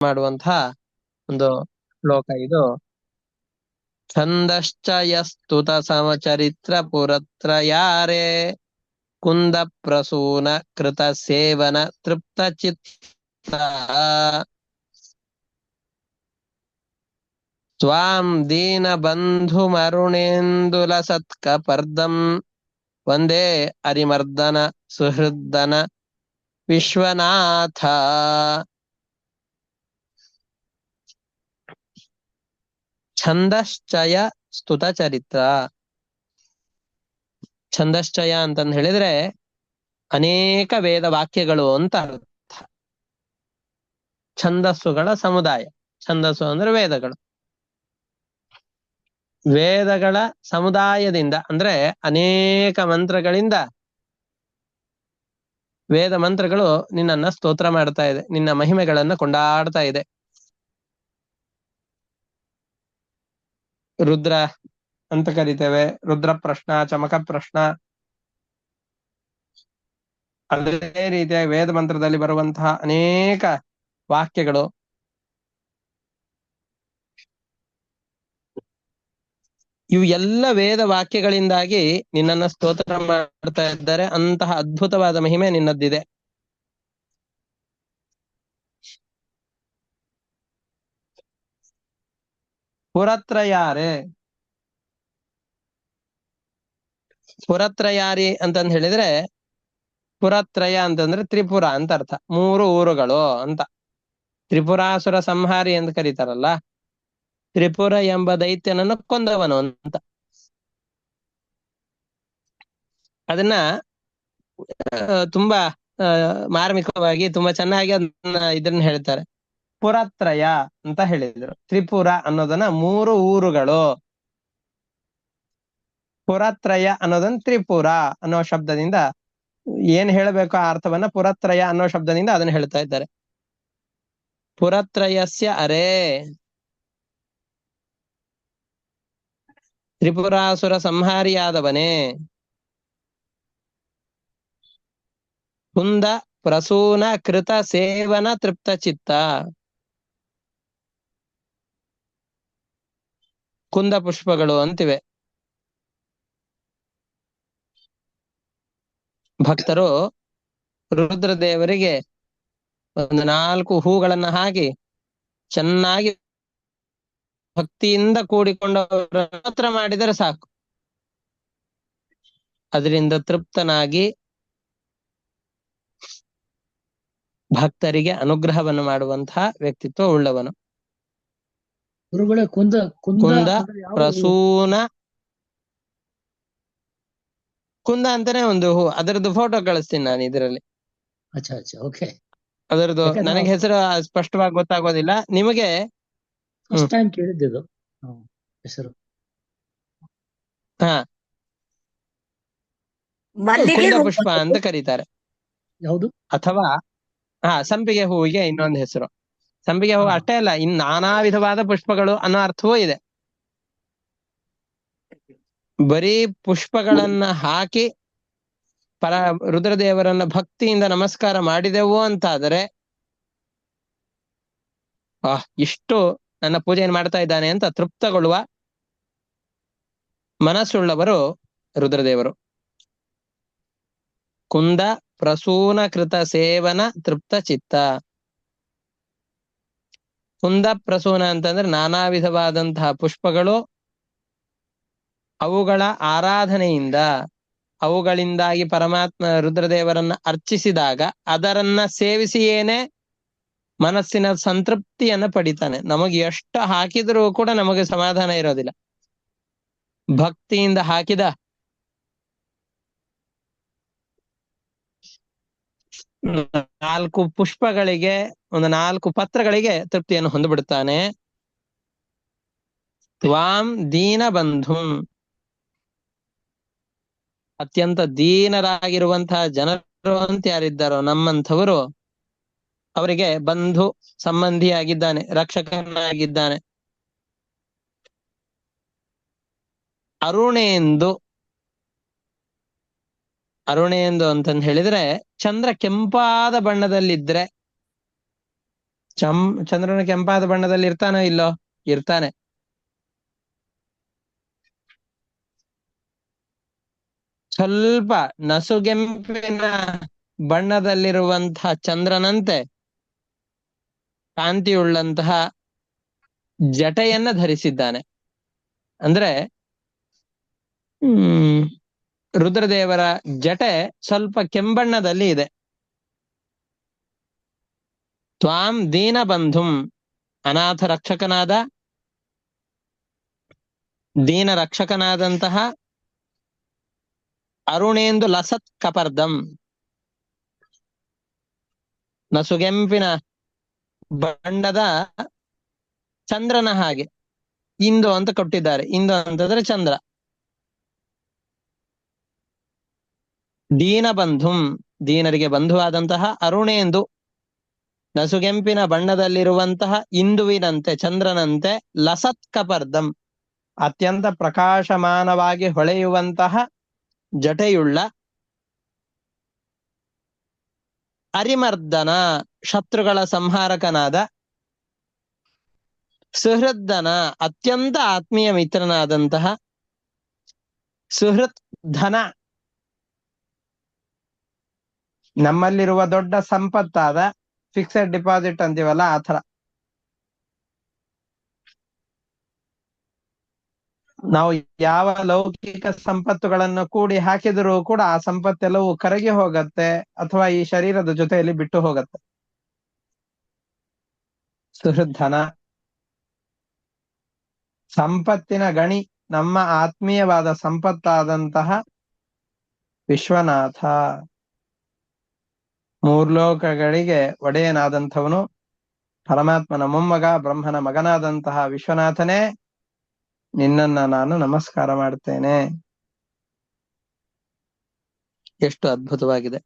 ಮಾಡುವಂತಹ ಒಂದು ಶ್ಲೋಕ ಇದು. ಛಂದಶ್ಚ ಯಸ್ತುತ ಸಮಚರಿತ್ರ ಪುರತ್ರಯಾರೇ ಕುಂದ ಪ್ರಸೂನ ಕೃತ ಸೇವನ ತೃಪ್ತ ಚಿತ್ತ ಸ್ವಾಂ ದೀನ ಬಂಧು ಮರುಣೇಂದುಲ ಸತ್ಕಪರ್ದಂ ವಂದೇ ಅರಿಮರ್ದನ ಸುಹೃದನ ವಿಶ್ವನಾಥ. ಛಂದಶ್ಚಯ ಸ್ತುತ ಚರಿತ್ರ. ಛಂದಶ್ಚಯ ಅಂತಂದ್ ಹೇಳಿದ್ರೆ ಅನೇಕ ವೇದ ವಾಕ್ಯಗಳು ಅಂತ ಅರ್ಥ. ಛಂದಸ್ಸುಗಳ ಸಮುದಾಯ. ಛಂದಸ್ಸು ಅಂದ್ರೆ ವೇದಗಳು. ವೇದಗಳ ಸಮುದಾಯದಿಂದ ಅಂದ್ರೆ ಅನೇಕ ಮಂತ್ರಗಳಿಂದ ವೇದ ಮಂತ್ರಗಳು ನಿನ್ನನ್ನ ಸ್ತೋತ್ರ ಮಾಡ್ತಾ ಇದೆ, ನಿನ್ನ ಮಹಿಮೆಗಳನ್ನ ಕೊಂಡಾಡ್ತಾ ಇದೆ. ರುದ್ರ ಅಂತ ಕರಿತೇವೆ, ರುದ್ರ ಪ್ರಶ್ನ, ಚಮಕ ಪ್ರಶ್ನ. ಅದೇ ರೀತಿಯಾಗಿ ವೇದ ಮಂತ್ರದಲ್ಲಿ ಬರುವಂತಹ ಅನೇಕ ವಾಕ್ಯಗಳು ಇವು ಎಲ್ಲ ವೇದ ವಾಕ್ಯಗಳಿಂದಾಗಿ ನಿನ್ನನ್ನ ಸ್ತೋತ್ರ ಮಾಡ್ತಾ ಇದ್ದಾರೆ. ಅಂತಹ ಅದ್ಭುತವಾದ ಮಹಿಮೆ ನಿನ್ನದ್ದಿದೆ. ಪುರತ್ರಯಾರೆ. ಪುರತ್ರಯಾರಿ ಅಂತಂದ್ ಹೇಳಿದ್ರೆ ಪುರತ್ರಯ ಅಂತಂದ್ರೆ ತ್ರಿಪುರ ಅಂತ ಅರ್ಥ. 3 ಊರುಗಳು ಅಂತ. ತ್ರಿಪುರಾಸುರ ಸಂಹಾರಿ ಅಂತ ಕರೀತಾರಲ್ಲ, ತ್ರಿಪುರ ಎಂಬ ದೈತ್ಯನನ್ನು ಕೊಂದವನು ಅಂತ. ಅದನ್ನ ತುಂಬಾ ಮಾರ್ಮಿಕವಾಗಿ ತುಂಬಾ ಚೆನ್ನಾಗಿ ಇದನ್ನ ಹೇಳ್ತಾರೆ. ಪುರತ್ರಯ ಅಂತ ಹೇಳಿದ್ರು. ತ್ರಿಪುರ ಅನ್ನೋದನ್ನ 3 ಊರುಗಳು. ಪುರತ್ರಯ ಅನ್ನೋದನ್ನ ತ್ರಿಪುರ ಅನ್ನೋ ಶಬ್ದದಿಂದ ಏನ್ ಹೇಳಬೇಕು ಆ ಅರ್ಥವನ್ನ ಪುರತ್ರಯ ಅನ್ನೋ ಶಬ್ದದಿಂದ ಅದನ್ನ ಹೇಳ್ತಾ ಇದ್ದಾರೆ. ಪುರತ್ರಯಸ್ಯ ಅರೇ. ತ್ರಿಪುರಾಸುರ ಸಂಹಾರಿಯಾದವನೇ. ಕುಂದ ಪ್ರಸೂನ ಕೃತ ಸೇವನ ತೃಪ್ತ ಚಿತ್ತ. ಕುಂದ ಪುಷ್ಪಗಳು ಅಂತಿವೆ. ಭಕ್ತರು ರುದ್ರದೇವರಿಗೆ ಒಂದು 4 ಹೂಗಳನ್ನ ಹಾಕಿ ಚೆನ್ನಾಗಿ ಭಕ್ತಿಯಿಂದ ಕೂಡಿಕೊಂಡು ಸ್ತೋತ್ರ ಮಾಡಿದರೆ ಸಾಕು. ಅದರಿಂದ ತೃಪ್ತನಾಗಿ ಭಕ್ತರಿಗೆ ಅನುಗ್ರಹವನ್ನು ಮಾಡುವಂತಹ ವ್ಯಕ್ತಿತ್ವ ಉಳ್ಳವನು. ಗುರುಗಳೇ, ಕುಂದ ಕುಂದ ಪ್ರಸೂನ. ಕುಂದ ಅಂತಾನೆ ಒಂದು ಹೂ. ಅದರದ್ದು ಫೋಟೋ ಕಳಿಸ್ತೀನಿ ನಾನು ಇದರಲ್ಲಿ. ಅದರದ್ದು ನನಗೆ ಹೆಸರು ಸ್ಪಷ್ಟವಾಗಿ ಗೊತ್ತಾಗೋದಿಲ್ಲ. ನಿಮಗೆ ಫಸ್ಟ್ ಟೈಮ್ ಕೇಳಿದ್ದು ಹೆಸರು. ಹಾ, ಕುಂದ ಪುಷ್ಪ ಅಂತ ಕರೀತಾರೆ. ಯಾವುದು? ಅಥವಾ ಸಂಪಿಗೆ ಹೂವಿಗೆ ಇನ್ನೊಂದು ಹೆಸರು. ಸಂಪಿಗೆ ಹೂವು ಅಷ್ಟೇ ಅಲ್ಲ, ಇನ್ ನಾನಾ ವಿಧವಾದ ಪುಷ್ಪಗಳು ಅನ್ನೋ ಅರ್ಥವೂ ಇದೆ. ಬರೀ ಪುಷ್ಪಗಳನ್ನ ಹಾಕಿ ರುದ್ರದೇವರನ್ನ ಭಕ್ತಿಯಿಂದ ನಮಸ್ಕಾರ ಮಾಡಿದೆವು ಅಂತಾದರೆ ಇಷ್ಟು ನನ್ನ ಪೂಜೆಯನ್ನು ಮಾಡ್ತಾ ಇದ್ದಾನೆ ಅಂತ ತೃಪ್ತಗೊಳ್ಳುವ ಮನಸ್ಸುಳ್ಳವರು ರುದ್ರದೇವರು. ಕುಂದ ಪ್ರಸೂನ ಕೃತ ಸೇವನ ತೃಪ್ತ ಚಿತ್ತ. ಕುಂದ ಪ್ರಸೂನ ಅಂತಂದ್ರೆ ನಾನಾ ವಿಧವಾದಂತಹ ಪುಷ್ಪಗಳು, ಅವುಗಳ ಆರಾಧನೆಯಿಂದ ಅವುಗಳಿಂದಾಗಿ ಪರಮಾತ್ಮ ರುದ್ರದೇವರನ್ನ ಅರ್ಚಿಸಿದಾಗ ಅದರನ್ನ ಸೇವಿಸಿಯೇನೆ ಮನಸ್ಸಿನ ಸಂತೃಪ್ತಿಯನ್ನ ಪಡಿತಾನೆ. ನಮಗೆ ಎಷ್ಟು ಹಾಕಿದ್ರೂ ಕೂಡ ನಮಗೆ ಸಮಾಧಾನ ಇರೋದಿಲ್ಲ. ಭಕ್ತಿಯಿಂದ ಹಾಕಿದ 4 ಪುಷ್ಪಗಳಿಗೆ, ಒಂದು 4 ಪತ್ರಗಳಿಗೆ ತೃಪ್ತಿಯನ್ನು ಹೊಂದಿಬಿಡುತ್ತಾನೆ. ತ್ವಾಂ ದೀನ ಬಂಧುಂ. ಅತ್ಯಂತ ದೀನರಾಗಿರುವಂತಹ ಜನರು ಅಂತ ಯಾರಿದ್ದಾರೋ ನಮ್ಮಂಥವರು, ಅವರಿಗೆ ಬಂಧು ಸಂಬಂಧಿಯಾಗಿದ್ದಾನೆ, ರಕ್ಷಕನಾಗಿದ್ದಾನೆ. ಅರುಣೇಂದು. ಅರುಣೇಂದು ಅಂತಂದು ಹೇಳಿದ್ರೆ ಚಂದ್ರ ಕೆಂಪಾದ ಬಣ್ಣದಲ್ಲಿದ್ರೆ ಚಂದ್ರನ ಕೆಂಪಾದ ಬಣ್ಣದಲ್ಲಿ ಇರ್ತಾನೋ ಇಲ್ಲೋ? ಇರ್ತಾನೆ. ಸ್ವಲ್ಪ ನಸುಗೆಂಪಿನ ಬಣ್ಣದಲ್ಲಿರುವಂತಹ ಚಂದ್ರನಂತೆ ಕಾಂತಿಯುಳ್ಳಂತಹ ಜಟೆಯನ್ನ ಧರಿಸಿದ್ದಾನೆ. ಅಂದ್ರೆ ರುದ್ರದೇವರ ಜಟೆ ಸ್ವಲ್ಪ ಕೆಂಬಣ್ಣದಲ್ಲಿ ಇದೆ. ತ್ವಾಂ ದೀನ ಬಂಧುಂ, ಅನಾಥ ರಕ್ಷಕನಾದ, ದೀನ ರಕ್ಷಕನಾದಂತಹ ಅರುಣೇಂದು ಲಸತ್ ಕಪರ್ದಂ, ನಸುಗೆಂಪಿನ ಬಣ್ಣದ ಚಂದ್ರನ ಹಾಗೆ. ಇಂದು ಅಂತ ಕೊಟ್ಟಿದ್ದಾರೆ. ಇಂದು ಅಂತಂದ್ರೆ ಚಂದ್ರ. ದೀನ ಬಂಧುಂ, ದೀನರಿಗೆ ಬಂಧುವಾದಂತಹ, ಅರುಣೇಂದು ನಸುಗೆಂಪಿನ ಬಣ್ಣದಲ್ಲಿರುವಂತಹ ಇಂದುವಿನಂತೆ, ಚಂದ್ರನಂತೆ, ಲಸತ್ ಕಪರ್ದಂ ಅತ್ಯಂತ ಪ್ರಕಾಶಮಾನವಾಗಿ ಹೊಳೆಯುವಂತಹ ಜಟೆಯುಳ್ಳ, ಅರಿಮರ್ದನ ಶತ್ರುಗಳ ಸಂಹಾರಕನಾದ, ಸುಹೃದ್ದನ ಅತ್ಯಂತ ಆತ್ಮೀಯ ಮಿತ್ರನಾದಂತಹ, ಸುಹೃತ್ ಧನ ನಮ್ಮಲ್ಲಿರುವ ದೊಡ್ಡ ಸಂಪತ್ತಾದ, ಫಿಕ್ಸೆಡ್ ಡಿಪಾಸಿಟ್ ಅಂತೀವಲ್ಲ ಆ ಥರ. ನಾವು ಯಾವ ಲೌಕಿಕ ಸಂಪತ್ತುಗಳನ್ನು ಕೂಡಿ ಹಾಕಿದರೂ ಕೂಡ ಆ ಸಂಪತ್ತೆಲ್ಲವೂ ಕರಗಿ ಹೋಗತ್ತೆ, ಅಥವಾ ಈ ಶರೀರದ ಜೊತೆಯಲ್ಲಿ ಬಿಟ್ಟು ಹೋಗತ್ತೆ. ಸುಹೃದ್ಧನ, ಸಂಪತ್ತಿನ ಗಣಿ, ನಮ್ಮ ಆತ್ಮೀಯವಾದ ಸಂಪತ್ತಾದಂತಹ ವಿಶ್ವನಾಥ, ಮೂರ್ಲೋಕಗಳಿಗೆ ಒಡೆಯನಾದಂಥವನು, ಪರಮಾತ್ಮನ ಮೊಮ್ಮಗ, ಬ್ರಹ್ಮನ ಮಗನಾದಂತಹ ವಿಶ್ವನಾಥನೇ, ನಿನ್ನನ್ನ ನಾನು ನಮಸ್ಕಾರ ಮಾಡ್ತೇನೆ. ಎಷ್ಟು ಅದ್ಭುತವಾಗಿದೆ.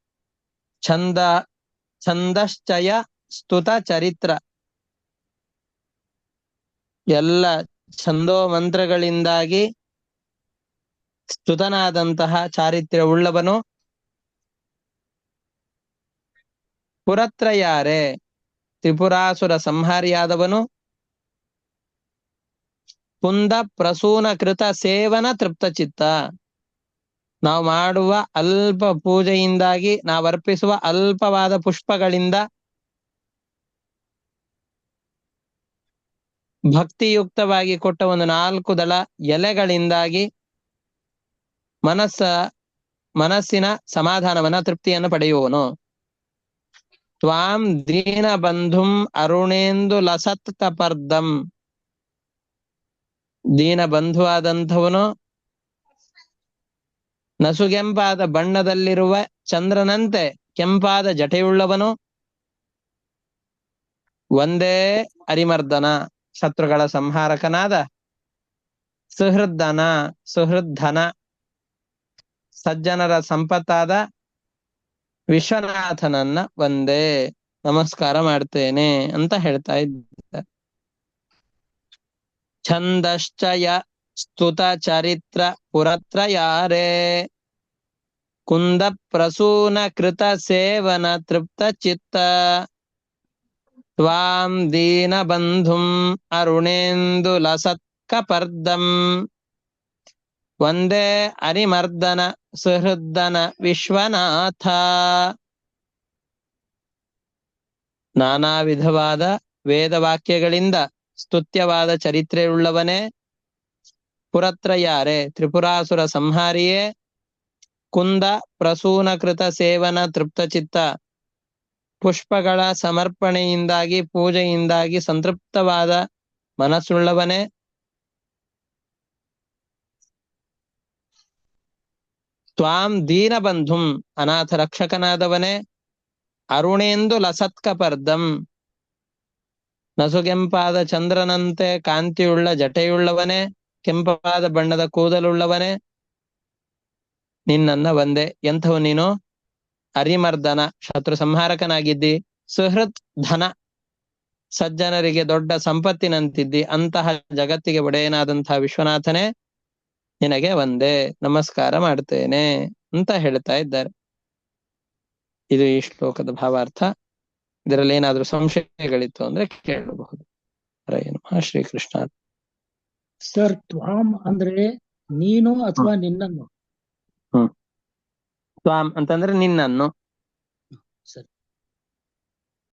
ಛಂದಶ್ಚಯ ಸ್ತುತ ಚರಿತ್ರ, ಎಲ್ಲ ಛಂದೋ ಮಂತ್ರಗಳಿಂದಾಗಿ ಸ್ತುತನಾದಂತಹ ಚಾರಿತ್ರ್ಯ ಉಳ್ಳವನು, ಪುರತ್ರಯಾರೆ ತ್ರಿಪುರಾಸುರ ಸಂಹಾರಿಯಾದವನು, ಕುಂದ ಪ್ರಸೂನ ಕೃತ ಸೇವನ ತೃಪ್ತ ಚಿತ್ತ, ನಾವು ಮಾಡುವ ಅಲ್ಪ ಪೂಜೆಯಿಂದಾಗಿ, ನಾವು ಅರ್ಪಿಸುವ ಅಲ್ಪವಾದ ಪುಷ್ಪಗಳಿಂದ, ಭಕ್ತಿಯುಕ್ತವಾಗಿ ಕೊಟ್ಟ ಒಂದು 4 ದಳ ಎಲೆಗಳಿಂದಾಗಿ ಮನಸ್ಸಿನ ಸಮಾಧಾನವನ್ನ, ತೃಪ್ತಿಯನ್ನು ಪಡೆಯುವನು. ತ್ವಾಂ ದೀನ ಬಂಧುಂ ಅರುಣೇಂದು ಲಸತ್ ಕಪರ್ದಂ, ದೀನ ಬಂಧುವಾದಂಥವನು, ನಸುಗೆಂಪಾದ ಬಣ್ಣದಲ್ಲಿರುವ ಚಂದ್ರನಂತೆ ಕೆಂಪಾದ ಜಟೆಯುಳ್ಳವನು, ಒಂದೇ ಅರಿಮರ್ದನ ಶತ್ರುಗಳ ಸಂಹಾರಕನಾದ, ಸುಹೃದ್ಧನ ಸಜ್ಜನರ ಸಂಪತ್ತಾದ ವಿಶ್ವನಾಥನನ್ನ ಒಂದೇ ನಮಸ್ಕಾರ ಮಾಡ್ತೇನೆ ಅಂತ ಹೇಳ್ತಾ ಇದ್ದಾರೆ. ಛಂದಶ್ಚಯ ಸ್ತುತ ಚರಿತ್ರ ಪುರತ್ರಯಾರೆ ಕುಂದ ಪ್ರಸೂನ ಕೃತ ಸೇವನ ತೃಪ್ತ ಚಿತ್ತ, ತ್ವಾಂ ದೀನ ಬಂಧುಂ ಅರುಣೇಂದು ಲಸತ್ ಕಪರ್ದಂ, ಒಂದೇ ಅರಿಮರ್ದನ ಸುಹೃದ್ದನ ವಿಶ್ವನಾಥ. ನಾನಾ ವಿಧವಾದ ವೇದವಾಕ್ಯಗಳಿಂದ ಸ್ತುತ್ಯವಾದ ಚರಿತ್ರೆಯುಳ್ಳವನೇ, ಪುರತ್ರಯಾರೆ ತ್ರಿಪುರಾಸುರ ಸಂಹಾರಿಯೇ, ಕುಂದ ಪ್ರಸೂನಕೃತ ಸೇವನ ತೃಪ್ತಚಿತ್ತ, ಪುಷ್ಪಗಳ ಸಮರ್ಪಣೆಯಿಂದಾಗಿ ಪೂಜೆಯಿಂದಾಗಿ ಸಂತೃಪ್ತವಾದ ಮನಸ್ಸುಳ್ಳವನೇ, ತ್ವಾಂ ದೀನಬಂಧುಂ ಅನಾಥ ರಕ್ಷಕನಾದವನೇ, ಅರುಣೇಂದು ಲಸತ್ಕಪರ್ದಂ ನಸುಗೆಂಪಾದ ಚಂದ್ರನಂತೆ ಕಾಂತಿಯುಳ್ಳ ಜಟೆಯುಳ್ಳವನೇ, ಕೆಂಪಾದ ಬಣ್ಣದ ಕೂದಲುಳ್ಳವನೇ, ನಿನ್ನನ್ನ ಒಂದೇ. ಎಂಥವು ನೀನು? ಅರಿಮರ್ದನ ಶತ್ರು ಸಂಹಾರಕನಾಗಿದ್ದಿ, ಸುಹೃತ್ ಧನ ಸಜ್ಜನರಿಗೆ ದೊಡ್ಡ ಸಂಪತ್ತಿನಂತಿದ್ದಿ, ಅಂತಹ ಜಗತ್ತಿಗೆ ಒಡೆಯನಾದಂತಹ ವಿಶ್ವನಾಥನೇ ನಿನಗೆ ಒಂದೇ ನಮಸ್ಕಾರ ಮಾಡ್ತೇನೆ ಅಂತ ಹೇಳ್ತಾ ಇದ್ದಾರೆ. ಇದು ಈ ಶ್ಲೋಕದ ಭಾವಾರ್ಥ. ಇದರಲ್ಲಿ ಏನಾದ್ರೂ ಸಂಶಯಗಳಿತ್ತು ಅಂದ್ರೆ ಕೇಳಬಹುದು. ಹರೇ ನಮಃ ಶ್ರೀಕೃಷ್ಣ. ಸರ್, ತ್ವಾಂ ಅಂದ್ರೆ ನೀನು ಅಥವಾ ನಿನ್ನನ್ನು? ಹ್ಮ್ ತ್ವಾಂ ಅಂತಂದ್ರೆ ನಿನ್ನನ್ನು.